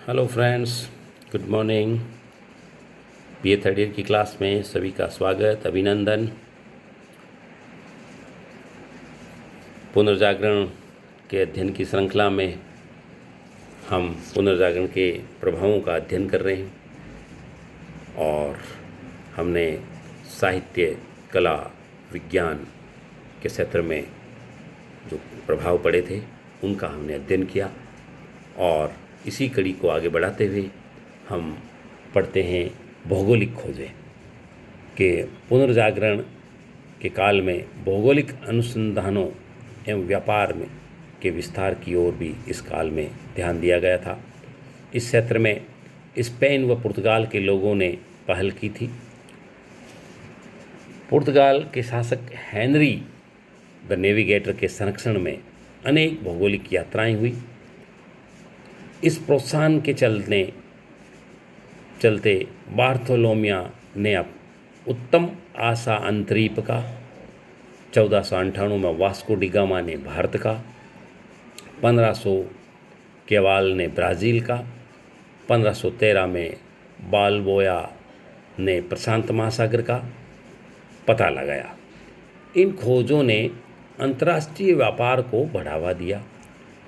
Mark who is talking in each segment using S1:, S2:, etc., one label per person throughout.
S1: Hello friends, good morning. BA third year की class में सभी का स्वागत, अभिनंदन। पुनर्जागरण के अध्ययन की श्रृंखला में हम पुनर्जागरण के प्रभावों का अध्ययन कर रहे हैं और हमने साहित्य, कला, विज्ञान के क्षेत्र में जो प्रभाव पड़े थे उनका हमने अध्ययन किया और इसी कड़ी को आगे बढ़ाते हुए हम पढ़ते हैं भौगोलिक खोजें कि पुनर्जागरण के काल में भौगोलिक अनुसंधानों एवं व्यापार में के विस्तार की ओर भी इस काल में ध्यान दिया गया था। इस क्षेत्र में स्पेन व पुर्तगाल के लोगों ने पहल की थी। पुर्तगाल के शासक हेनरी द नेविगेटर के संरक्षण में अनेक भौगोलिक यात्राएं हुई। इस प्रोत्साहन के चलते बार्थोलोमिया ने उत्तम आशा अंतरीप का, 1498 में वास्को डी गामा ने भारत का, 1500 केवाल ने ब्राज़ील का, 1513 में बालबोया ने प्रशांत महासागर का पता लगाया। इन खोजों ने अंतर्राष्ट्रीय व्यापार को बढ़ावा दिया,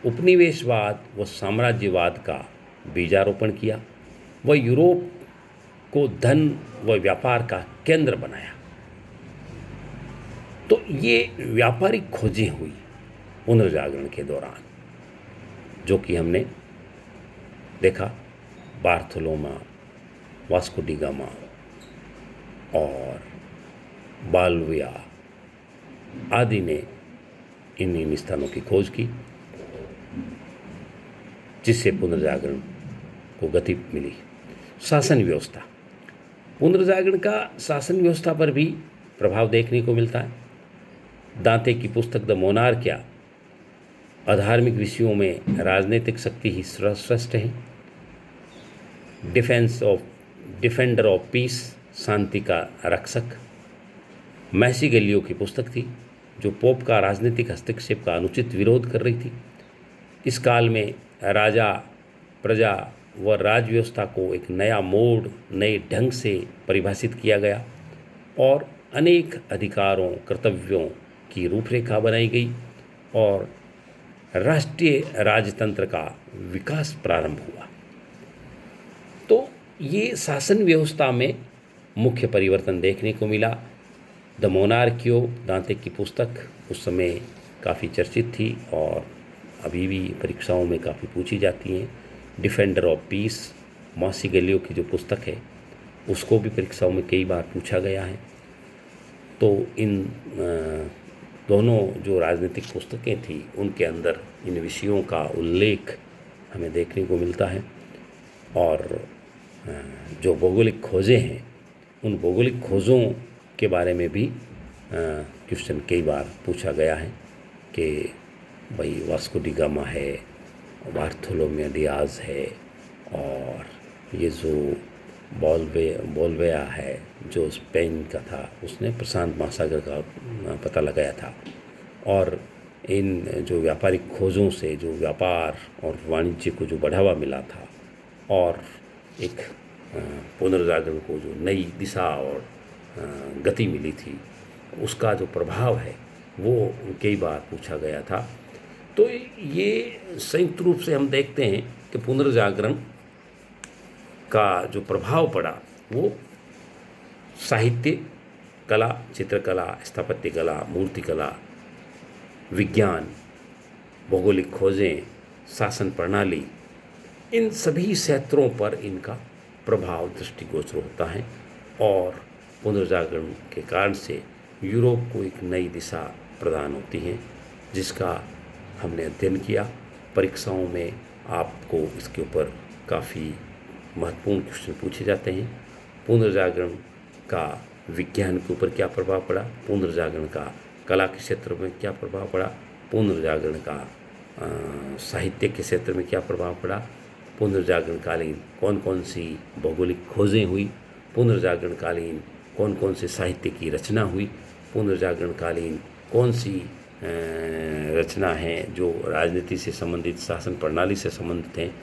S1: उपनिवेशवाद व साम्राज्यवाद का बीजारोपण किया व यूरोप को धन व व्यापार का केंद्र बनाया। तो ये व्यापारिक खोजें हुई पुनर्जागरण के दौरान, जो कि हमने देखा। बार्थोलोमा, वास्को डी गामा और बालबोया आदि ने इन स्थानों की खोज की, जिससे पुनर्जागरण को गति मिली। शासन व्यवस्था, पुनर्जागरण का शासन व्यवस्था पर भी प्रभाव देखने को मिलता है। दांते की पुस्तक द मोनार्किया अधार्मिक विषयों में राजनीतिक शक्ति ही श्रेष्ठ है। डिफेंडर ऑफ पीस, शांति का रक्षक, मैसी गैलियो की पुस्तक थी, जो पोप का राजनीतिक हस्तक्षेप का अनुचित विरोध कर रही थी। इस काल में राजा, प्रजा व राज व्यवस्था को एक नया मोड़, नए ढंग से परिभाषित किया गया और अनेक अधिकारों, कर्तव्यों की रूपरेखा बनाई गई और राष्ट्रीय राजतंत्र का विकास प्रारंभ हुआ। तो ये शासन व्यवस्था में मुख्य परिवर्तन देखने को मिला। द मोनार्कियो, दांते की पुस्तक, उस समय काफ़ी चर्चित थी और अभी भी परीक्षाओं में काफ़ी पूछी जाती हैं। डिफेंडर ऑफ पीस, मैसी गैलियो की जो पुस्तक है, उसको भी परीक्षाओं में कई बार पूछा गया है। तो इन दोनों जो राजनीतिक पुस्तकें थी, उनके अंदर इन विषयों का उल्लेख हमें देखने को मिलता है और जो भौगोलिक खोजें हैं, उन भौगोलिक खोजों के बारे में भी क्वेश्चन कई बार पूछा गया है कि भाई वास्को डी गामा है, बार्थोलोमियो डियाज है और ये जो बालबोया है जो स्पेन का था, उसने प्रशांत महासागर का पता लगाया था। और इन जो व्यापारिक खोजों से जो व्यापार और वाणिज्य को जो बढ़ावा मिला था और एक पुनर्जागरण को जो नई दिशा और गति मिली थी, उसका जो प्रभाव है वो कई बार पूछा गया था। तो ये संयुक्त रूप से हम देखते हैं कि पुनर्जागरण का जो प्रभाव पड़ा वो साहित्य, कला, चित्रकला, स्थापत्य कला, मूर्तिकला, विज्ञान, भौगोलिक खोजें, शासन प्रणाली, इन सभी क्षेत्रों पर इनका प्रभाव दृष्टिगोचर होता है और पुनर्जागरण के कारण से यूरोप को एक नई दिशा प्रदान होती है, जिसका हमने अध्ययन किया। परीक्षाओं में आपको इसके ऊपर काफ़ी महत्वपूर्ण क्वेश्चन पूछे जाते हैं। पुनर्जागरण का विज्ञान के ऊपर क्या प्रभाव पड़ा, पुनर्जागरण का कला के क्षेत्र में क्या प्रभाव पड़ा, पुनर्जागरण का साहित्य के क्षेत्र में क्या प्रभाव पड़ा, पुनर्जागरण कालीन कौन कौन सी भौगोलिक खोजें हुई, पुनर्जागरण कालीन कौन कौन से साहित्य की रचना हुई, पुनर्जागरण कालीन कौन सी रचना हैं जो राजनीति से संबंधित, शासन प्रणाली से संबंधित हैं,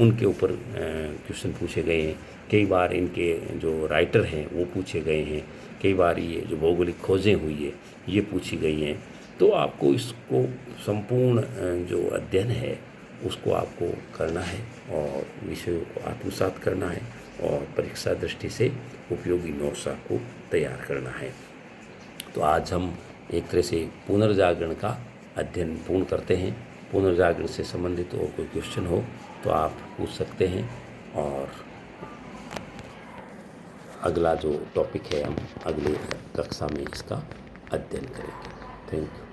S1: उनके ऊपर क्वेश्चन पूछे गए हैं। कई बार इनके जो राइटर हैं वो पूछे गए हैं। कई बार ये जो भौगोलिक खोजें हुई है ये पूछी गई हैं। तो आपको इसको संपूर्ण जो अध्ययन है उसको आपको करना है और विषयों को आत्मसात करना है और परीक्षा दृष्टि से उपयोगी नोट्स आपको तैयार करना है। तो आज हम एक तरह से पुनर्जागरण का अध्ययन पूर्ण करते हैं। पुनर्जागरण से संबंधित और कोई क्वेश्चन हो तो आप पूछ सकते हैं और अगला जो टॉपिक है हम अगले कक्षा में इसका अध्ययन करेंगे। Thank you.